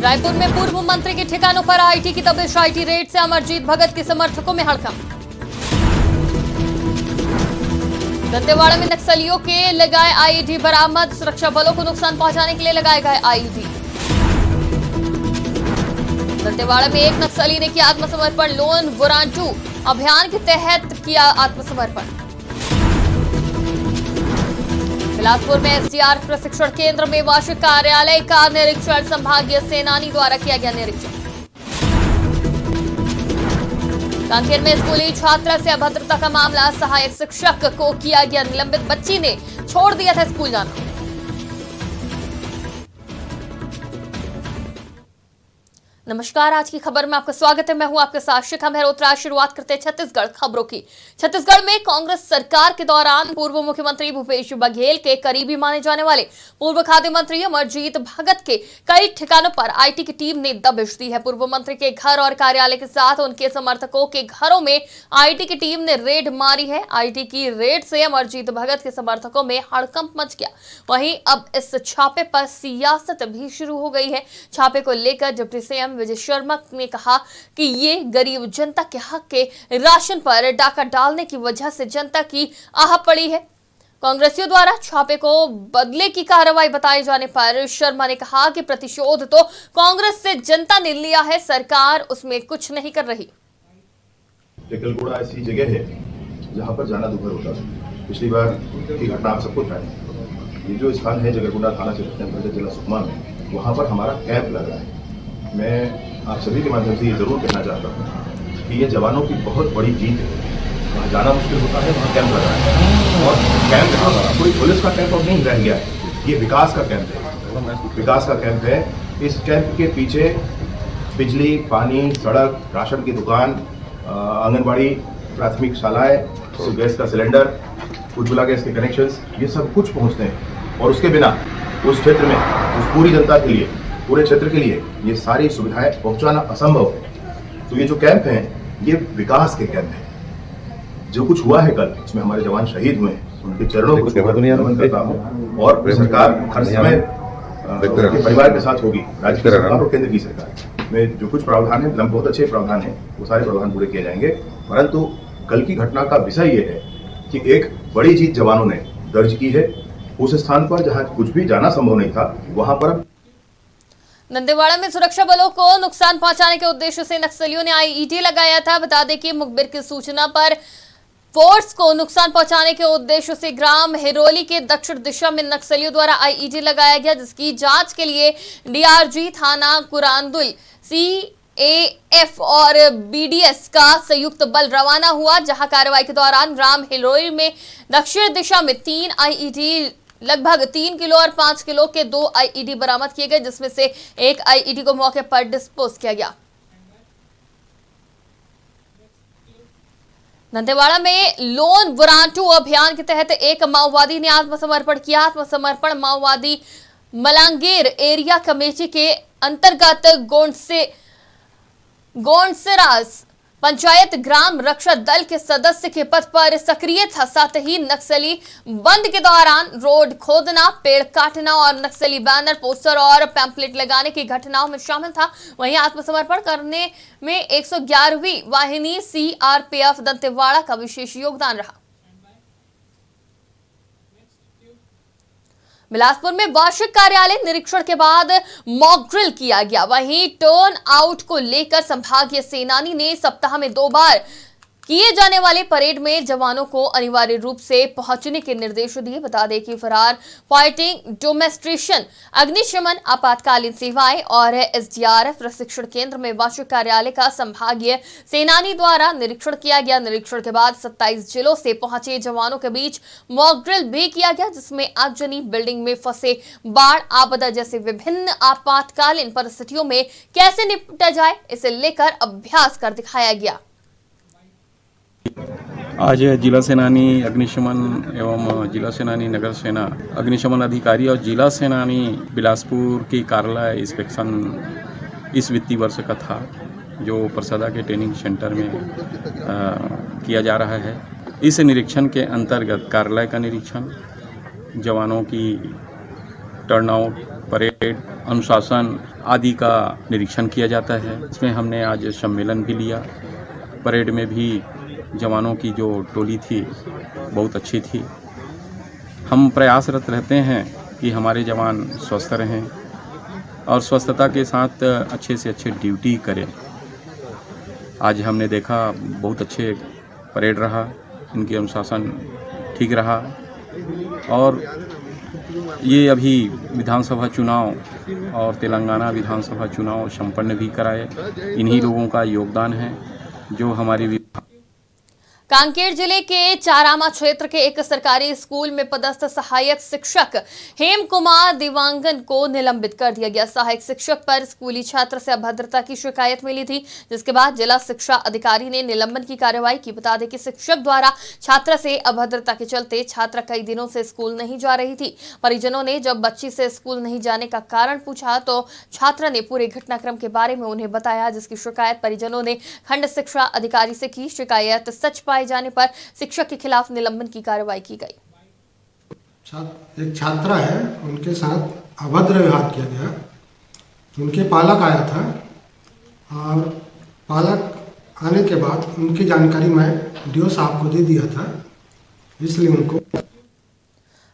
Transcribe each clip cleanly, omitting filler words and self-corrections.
रायपुर में पूर्व मंत्री के ठिकानों पर आईटी की दबिश। आईटी रेड से अमरजीत भगत के समर्थकों में हड़कंप। दंतेवाड़ा में नक्सलियों के लगाए आईईडी बरामद। सुरक्षा बलों को नुकसान पहुंचाने के लिए लगाए गए आईईडी। दंतेवाड़ा में एक नक्सली ने किया आत्मसमर्पण। लोन वोरांटू अभियान के तहत किया आत्मसमर्पण। बिलासपुर में एसडीआरएफ प्रशिक्षण केंद्र में वार्षिक कार्यालय का निरीक्षण। संभागीय सेनानी द्वारा किया गया निरीक्षण। कांकेर में स्कूली छात्रा से अभद्रता का मामला। सहायक शिक्षक को किया गया निलंबित। बच्ची ने छोड़ दिया था स्कूल जाना। नमस्कार, आज की खबर में आपका स्वागत है। मैं हूं आपके साथ शिखा मेहरोत्रा। शुरुआत करते हैं छत्तीसगढ़ खबरों की। छत्तीसगढ़ में कांग्रेस सरकार के दौरान पूर्व मुख्यमंत्री भूपेश बघेल के करीबी माने जाने वाले पूर्व खाद्य मंत्री अमरजीत भगत के कई ठिकानों पर आईटी की टीम ने दबिश दी है। पूर्व मंत्री के घर और कार्यालय के साथ उनके समर्थकों के घरों में आईटी की टीम ने रेड मारी है। आईटी की रेड से अमरजीत भगत के समर्थकों में हड़कंप मच गया। वहीं अब इस छापे पर सियासत भी शुरू हो गई है। छापे को लेकर डिप्टी सीएम विजय शर्मा ने कहा कि ये गरीब जनता के हक के राशन पर डाका डालने की वजह से जनता की आह पड़ी है। कांग्रेसियों द्वारा छापे को बदले की कार्रवाई बताए जाने पर शर्मा ने कहा कि प्रतिशोध तो कांग्रेस से जनता ने लिया है, सरकार उसमें कुछ नहीं कर रही। टेकलगुड़ा ऐसी जगह है जहां पर जाना दुभर होता है। पिछली बार की घटना आप सबको था। ये जो स्थान है जगरगुंडा थाना क्षेत्र के अंतर्गत जिला सुकमा में, वहाँ पर हमारा कैंप लग रहा है। मैं आप सभी के माध्यम से ये जरूर कहना चाहता हूँ कि ये जवानों की बहुत बड़ी जीत है। वहाँ जाना मुश्किल होता है, वहाँ कैंप लगा है और कैंप कोई पुलिस का कैंप अब नहीं रह गया है। ये विकास का कैंप है, विकास का कैंप है। इस कैंप के पीछे बिजली, पानी, सड़क, राशन की दुकान, आंगनबाड़ी, प्राथमिक शालाएँ, गैस का सिलेंडर, उज्ज्वला गैस के कनेक्शंस, ये सब कुछ पहुँचते हैं। और उसके बिना उस क्षेत्र में उस पूरी जनता के लिए, पूरे क्षेत्र के लिए ये सारी सुविधाएं पहुंचाना असंभव है। तो ये जो कैंप हैं, ये विकास के कैंप हैं। जो कुछ हुआ है कल, इसमें हमारे जवान शहीद हुए हैं, उनके चरणों को नमन करता हूं। और सरकार हर समय परिवार के साथ होगी। राज्य की सरकार और केंद्र की सरकार में जो कुछ प्रावधान है, बहुत अच्छे प्रावधान है, वो सारे प्रावधान पूरे किए जाएंगे। परंतु कल की घटना का विषय ये है कि एक बड़ी जीत जवानों ने दर्ज की है उस स्थान पर जहाँ कुछ भी जाना संभव नहीं था, वहां पर। दंतेवाड़ा में सुरक्षा बलों को नुकसान पहुंचाने के उद्देश्य से नक्सलियों ने आईईडी लगाया था। बता दें कि मुखबिर की सूचना पर फोर्स को नुकसान पहुंचाने के उद्देश्य से ग्राम हिरोली के दक्षिण दिशा में नक्सलियों द्वारा आईईडी लगाया गया, जिसकी जांच के लिए डीआरजी थाना कुरांदुल, सीएएफ और बीडीएस का संयुक्त बल रवाना हुआ। जहां कार्रवाई के दौरान ग्राम हिरोली में दक्षिण दिशा में 3 आईईडी, लगभग 3 किलो और 5 किलो के 2 आईईडी बरामद किए गए, जिसमें से एक आईईडी को मौके पर डिस्पोज किया गया। दंतेवाड़ा में लोन वोरांटू अभियान के तहत एक माओवादी ने आत्मसमर्पण किया। आत्मसमर्पण माओवादी मलांगीर एरिया कमेटी के अंतर्गत गोंडसरास पंचायत ग्राम रक्षा दल के सदस्य के पद पर सक्रिय था। साथ ही नक्सली बंद के दौरान रोड खोदना, पेड़ काटना और नक्सली बैनर, पोस्टर और पैम्पलेट लगाने की घटनाओं में शामिल था। वहीं आत्मसमर्पण करने में 111वीं वाहिनी सीआरपीएफ दंतेवाड़ा का विशेष योगदान रहा। बिलासपुर में वार्षिक कार्यालय निरीक्षण के बाद मॉक ड्रिल किया गया। वहीं टर्न आउट को लेकर संभागीय सेनानी ने सप्ताह में 2 बार किए जाने वाले परेड में जवानों को अनिवार्य रूप से पहुंचने के निर्देश दिए। बता दें कि फरार फाइटिंग डेमोन्स्ट्रेशन, अग्निशमन, आपातकालीन सेवाएं और एसडीआरएफ प्रशिक्षण केंद्र में वार्षिक कार्यालय का संभागीय सेनानी द्वारा निरीक्षण किया गया। निरीक्षण के बाद 27 जिलों से पहुंचे जवानों के बीच मॉक ड्रिल भी किया गया, जिसमें आगजनी, बिल्डिंग में फंसे, बाढ़, आपदा जैसे विभिन्न आपातकालीन परिस्थितियों में कैसे निपटा जाए, इसे लेकर अभ्यास कर दिखाया गया। आज जिला सेनानी अग्निशमन एवं जिला सेनानी नगर सेना अग्निशमन अधिकारी और जिला सेनानी बिलासपुर की कार्यालय इंस्पेक्शन इस वित्तीय वर्ष का था। जो परसदा के ट्रेनिंग सेंटर में किया जा रहा है। इस निरीक्षण के अंतर्गत कार्यालय का निरीक्षण, जवानों की टर्नआउट, परेड, अनुशासन आदि का निरीक्षण किया जाता है। इसमें हमने आज सम्मेलन भी लिया। परेड में भी जवानों की जो टोली थी बहुत अच्छी थी। हम प्रयासरत रहते हैं कि हमारे जवान स्वस्थ रहें और स्वस्थता के साथ अच्छे से अच्छे ड्यूटी करें। आज हमने देखा बहुत अच्छे परेड रहा, इनकी अनुशासन ठीक रहा और ये अभी विधानसभा चुनाव और तेलंगाना विधानसभा चुनाव संपन्न भी कराए। इन्हीं लोगों का योगदान है जो हमारी कांकेर जिले के चारामा क्षेत्र के एक सरकारी स्कूल में पदस्थ सहायक शिक्षक हेम कुमार दिवांगन को निलंबित कर दिया गया। सहायक शिक्षक पर स्कूली छात्र से अभद्रता की शिकायत मिली थी, जिसके बाद जिला शिक्षा अधिकारी ने निलंबन की कार्रवाई की। बता दें कि शिक्षक द्वारा छात्रा से अभद्रता के चलते छात्रा कई दिनों से स्कूल नहीं जा रही थी। परिजनों ने जब बच्ची से स्कूल नहीं जाने का कारण पूछा तो छात्रा ने पूरे घटनाक्रम के बारे में उन्हें बताया, जिसकी शिकायत परिजनों ने खंड शिक्षा अधिकारी से की। शिकायत सच पाए जाने पर शिक्षक के खिलाफ निलंबन की कार्रवाई की गई। एक छात्रा है, उनके साथ अभद्र व्यवहार किया गया। उनके पालक आया था और पालक आने के बाद उनकी जानकारी मैं डीओ साहब को दे दिया था, इसलिए उनको।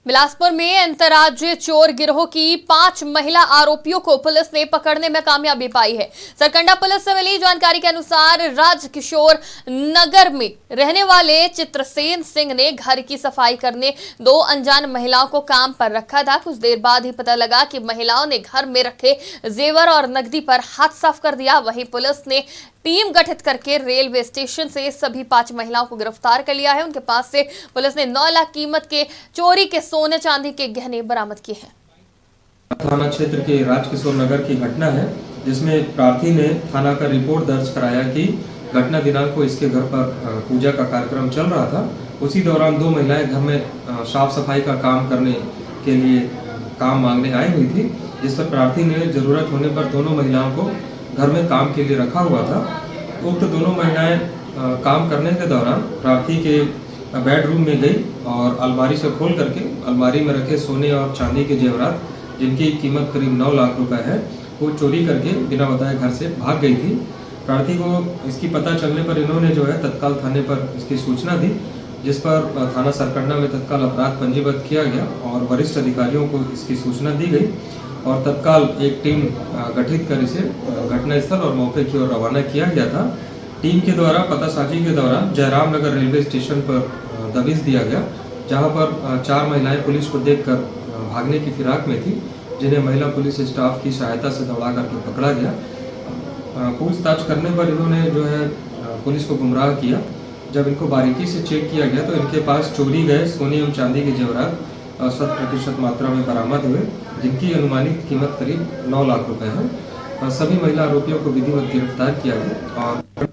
बिलासपुर में अंतर्राज्यीय चोर गिरोह की 5 महिला आरोपियों को पुलिस ने पकड़ने में कामयाबी पाई है। सरकंडा पुलिस से मिली जानकारी के अनुसार राजकिशोर नगर में रहने वाले चित्रसेन सिंह ने घर की सफाई करने 2 अनजान महिलाओं को काम पर रखा था। कुछ देर बाद ही पता लगा कि महिलाओं ने घर में रखे जेवर और नकदी पर हाथ साफ कर दिया। वहीं पुलिस ने टीम गठित करके रेलवे स्टेशन से सभी 5 महिलाओं को गिरफ्तार कर लिया है। उनके पास से पुलिस ने 9 लाख कीमत के चोरी के सोने चांदी के गहने बरामद किए हैं। थाना क्षेत्र के राजकिशोर नगर की घटना है, जिसमें प्रार्थी ने थाना का रिपोर्ट दर्ज कराया कि घटना दिनांक को इसके घर पर पूजा का कार्यक्रम चल रहा था। उसी दौरान 2 महिलाएं घर में साफ सफाई का काम करने के लिए काम मांगने आई हुई थी, जिस पर प्रार्थी ने जरूरत होने पर दोनों महिलाओं को घर में काम के लिए रखा हुआ था। उक्त दोनों महिलाएं काम करने के दौरान प्रार्थी के बेडरूम में गई और अलमारी से खोल करके अलमारी में रखे सोने और चांदी के जेवरात, जिनकी कीमत करीब 9 लाख रुपए है, वो चोरी करके बिना बताए घर से भाग गई थी। प्रार्थी को इसकी पता चलने पर इन्होंने जो है तत्काल थाने पर इसकी सूचना दी, जिस पर थाना सरकंडा में तत्काल अपराध पंजीबद्ध किया गया और वरिष्ठ अधिकारियों को इसकी सूचना दी गई और तत्काल एक टीम गठित कर इसे घटनास्थल और मौके की ओर रवाना किया गया था। टीम के द्वारा पतासाजी के दौरान जयराम नगर रेलवे स्टेशन पर दबिश दिया गया, जहां पर 4 महिलाएं पुलिस को देखकर भागने की फिराक में थी, जिन्हें महिला पुलिस स्टाफ की सहायता से दौड़ा करके पकड़ा गया। पूछताछ करने पर इन्होंने जो है पुलिस को गुमराह किया। जब इनको बारीकी से चेक किया गया तो इनके पास चोरी गए सोने एवं चांदी के जेवरात 100% मात्रा में बरामद हुए, जिनकी अनुमानित कीमत करीब 9 लाख रुपए है। सभी महिला आरोपियों को विधिवत गिरफ्तार किया गया। और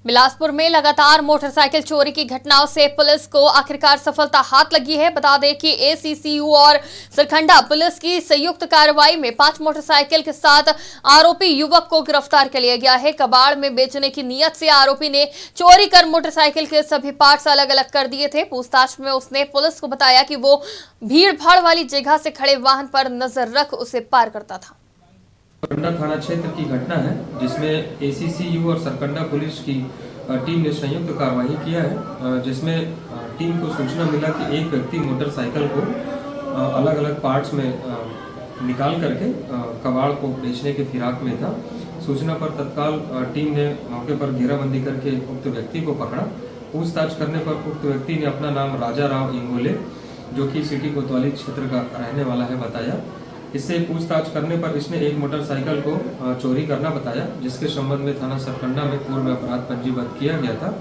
बिलासपुर में लगातार मोटरसाइकिल चोरी की घटनाओं से पुलिस को आखिरकार सफलता हाथ लगी है। बता दें कि एसीसीयू और सरकंडा पुलिस की संयुक्त कार्रवाई में 5 मोटरसाइकिल के साथ आरोपी युवक को गिरफ्तार कर लिया गया है। कबाड़ में बेचने की नीयत से आरोपी ने चोरी कर मोटरसाइकिल के सभी पार्ट्स अलग अलग कर दिए थे। पूछताछ में उसने पुलिस को बताया कि वो भीड़ भाड़ वाली जगह से खड़े वाहन पर नजर रख उसे पार करता था। सरकंडा थाना क्षेत्र की घटना है, जिसमें एसीसीयू और सरकंडा पुलिस की टीम ने संयुक्त कार्रवाई किया है, जिसमें टीम को सूचना मिला कि एक व्यक्ति मोटरसाइकिल को अलग अलग पार्ट्स में निकाल करके कबाड़ को बेचने के फिराक में था। सूचना पर तत्काल टीम ने मौके पर घेराबंदी करके उक्त व्यक्ति को पकड़ा। पूछताछ करने पर उक्त व्यक्ति ने अपना नाम राजा राव इंगोले, जो कि सिटी कोतवाली क्षेत्र का रहने वाला है, बताया। इससे पूछताछ करने पर इसने एक मोटरसाइकिल को चोरी करना बताया, जिसके संबंध में थाना सरकंडा में पूर्व में अपराध पंजीबद्ध किया गया था।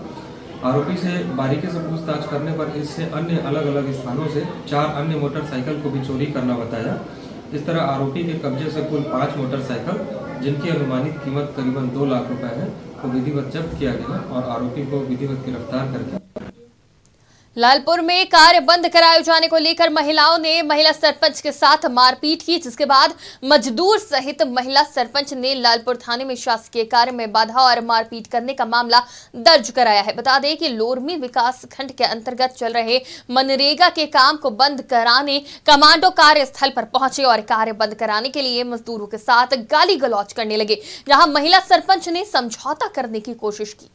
आरोपी से बारीकी से पूछताछ करने पर इससे अन्य अलग अलग स्थानों से 4 अन्य मोटरसाइकिल को भी चोरी करना बताया। इस तरह आरोपी के कब्जे से कुल 5 मोटरसाइकिल, जिनकी अनुमानित कीमत करीबन 2 लाख रुपए है, को विधिवत जब्त किया गया और आरोपी को विधिवत गिरफ्तार करके लालपुर में कार्य बंद कराए जाने को लेकर महिलाओं ने महिला सरपंच के साथ मारपीट की, जिसके बाद मजदूर सहित महिला सरपंच ने लालपुर थाने में शासकीय कार्य में बाधा और मारपीट करने का मामला दर्ज कराया है। बता दें कि लोरमी विकास खंड के अंतर्गत चल रहे मनरेगा के काम को बंद कराने कमांडो कार्यस्थल पर पहुंचे और कार्य बंद कराने के लिए मजदूरों के साथ गाली गलौज करने लगे, जहां महिला सरपंच ने समझौता करने की कोशिश की।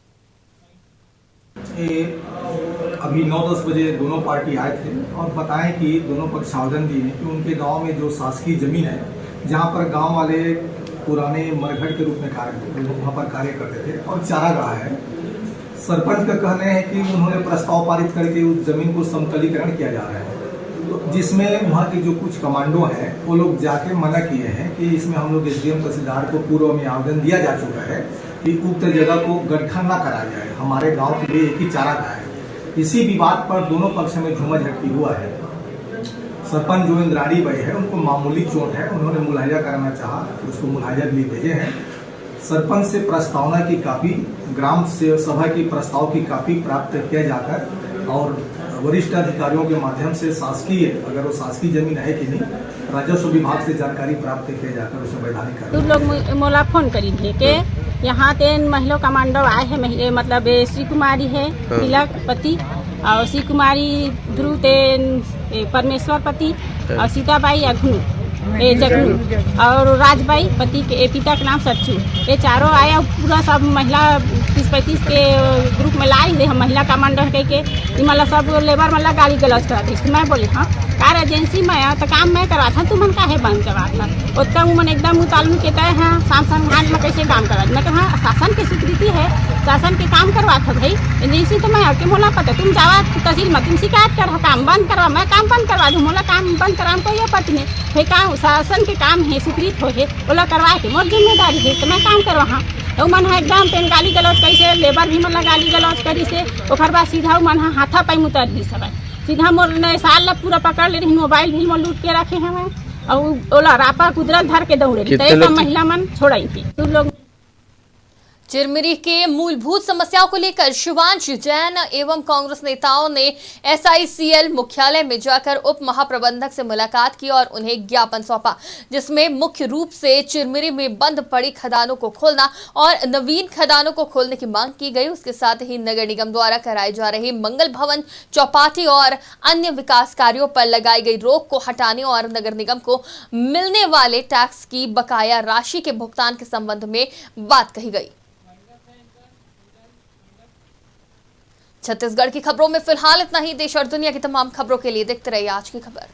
अभी 9-10 बजे दोनों पार्टी आए थे और बताएं कि दोनों पक्ष आवेदन दिए कि उनके गांव में जो शासकीय जमीन है, जहां पर गांव वाले पुराने मरघट के रूप में वहाँ पर कार्य करते थे और चारागाह है। सरपंच का कहना है कि उन्होंने प्रस्ताव पारित करके उस जमीन को समतलीकरण किया जा रहा है, तो जिसमें वहाँ के जो कुछ कमांडो हैं वो लोग जाके मना किए हैं कि इसमें हम लोग SDM तहसीलदार को पूर्व में आवेदन दिया जा चुका है कि उक्त जगह को गड्ढा न कराया जाए, हमारे गांव के लिए एक ही चारागाह है। इसी विवाद पर दोनों पक्ष में झूमाझटकी हुआ है। सरपंच जो इंद्राणी बाई है उनको मामूली चोट है, उन्होंने मुलाहिजा कराना चाहा, उसको मुलाहिजा के लिए भेजे हैं। सरपंच से प्रस्तावना की कापी, ग्राम सभा की प्रस्ताव की कापी प्राप्त किया जाकर और वरिष्ठ अधिकारियों के माध्यम से शासकीय, अगर वो शासकीय जमीन है कि नहीं, राजस्व विभाग से जानकारी प्राप्त किया जाकर उसे वैधानिक कार्य। लोग मोला फोन करी थे कि यहाँ तेन महिला कमांडो आए हैं, मतलब श्री कुमारी है तिलक पति और श्री कुमारी ध्रुव तेन परमेश्वर पति और सीताबाई अघनु जगनू और राजबाई पति के पिता के नाम सच्चू, ये चारों आया पूरा सब महिला 30-35 के ग्रुप में लाई थे। हम महिला कमांडो के मतलब सब लेबर मतलब गाली गलौज कराती। मैं बोली हाँ कार एजेंसी में आया तो काम मैं करवा था, तुमन का है बंद करवा था उतना उमन एकदम उतालू के तय है शासन घाट में कैसे काम करवा। मैं कहा शासन की स्वीकृति है, शासन के काम करवा था भाई एजेंसी, तो मैं आके मोला पता तुम जावा तहसील में तुम शिकायत कर काम बंद करवा, मैं काम बंद करवा दूँ, मोला काम बंद करा कोई आपत्ति नहीं भाई, काम शासन के काम है स्वीकृत हो है बोला करवा के मोर जिम्मेदारी है तो मैं काम करवा। हाँ तो मन है एकदम पेन गाली गलौज कैसे लेबर भी मतलब गाली गलौज करी से ओकर बाद सीधा मन है हाथा पाई उतर दी सब सीधा मोर ने साल ला पूरा पकड़ ले रही, मोबाइल भी मोर लूट के रखे हैं मैं और ओला रापा कुदरत धर के दौड़े तो महिला मन छोड़ाई थी। तो लोग चिरमिरी के मूलभूत समस्याओं को लेकर शिवांश जैन एवं कांग्रेस नेताओं ने SICL मुख्यालय में जाकर उप महाप्रबंधक से मुलाकात की और उन्हें ज्ञापन सौंपा, जिसमें मुख्य रूप से चिरमिरी में बंद पड़ी खदानों को खोलना और नवीन खदानों को खोलने की मांग की गई। उसके साथ ही नगर निगम द्वारा कराए जा रहे मंगल भवन, चौपाटी और अन्य विकास कार्यों पर लगाई गई रोक को हटाने और नगर निगम को मिलने वाले टैक्स की बकाया राशि के भुगतान के संबंध में बात कही गई। छत्तीसगढ़ की खबरों में फिलहाल इतना ही। देश और दुनिया की तमाम खबरों के लिए देखते रहिए आज की खबर।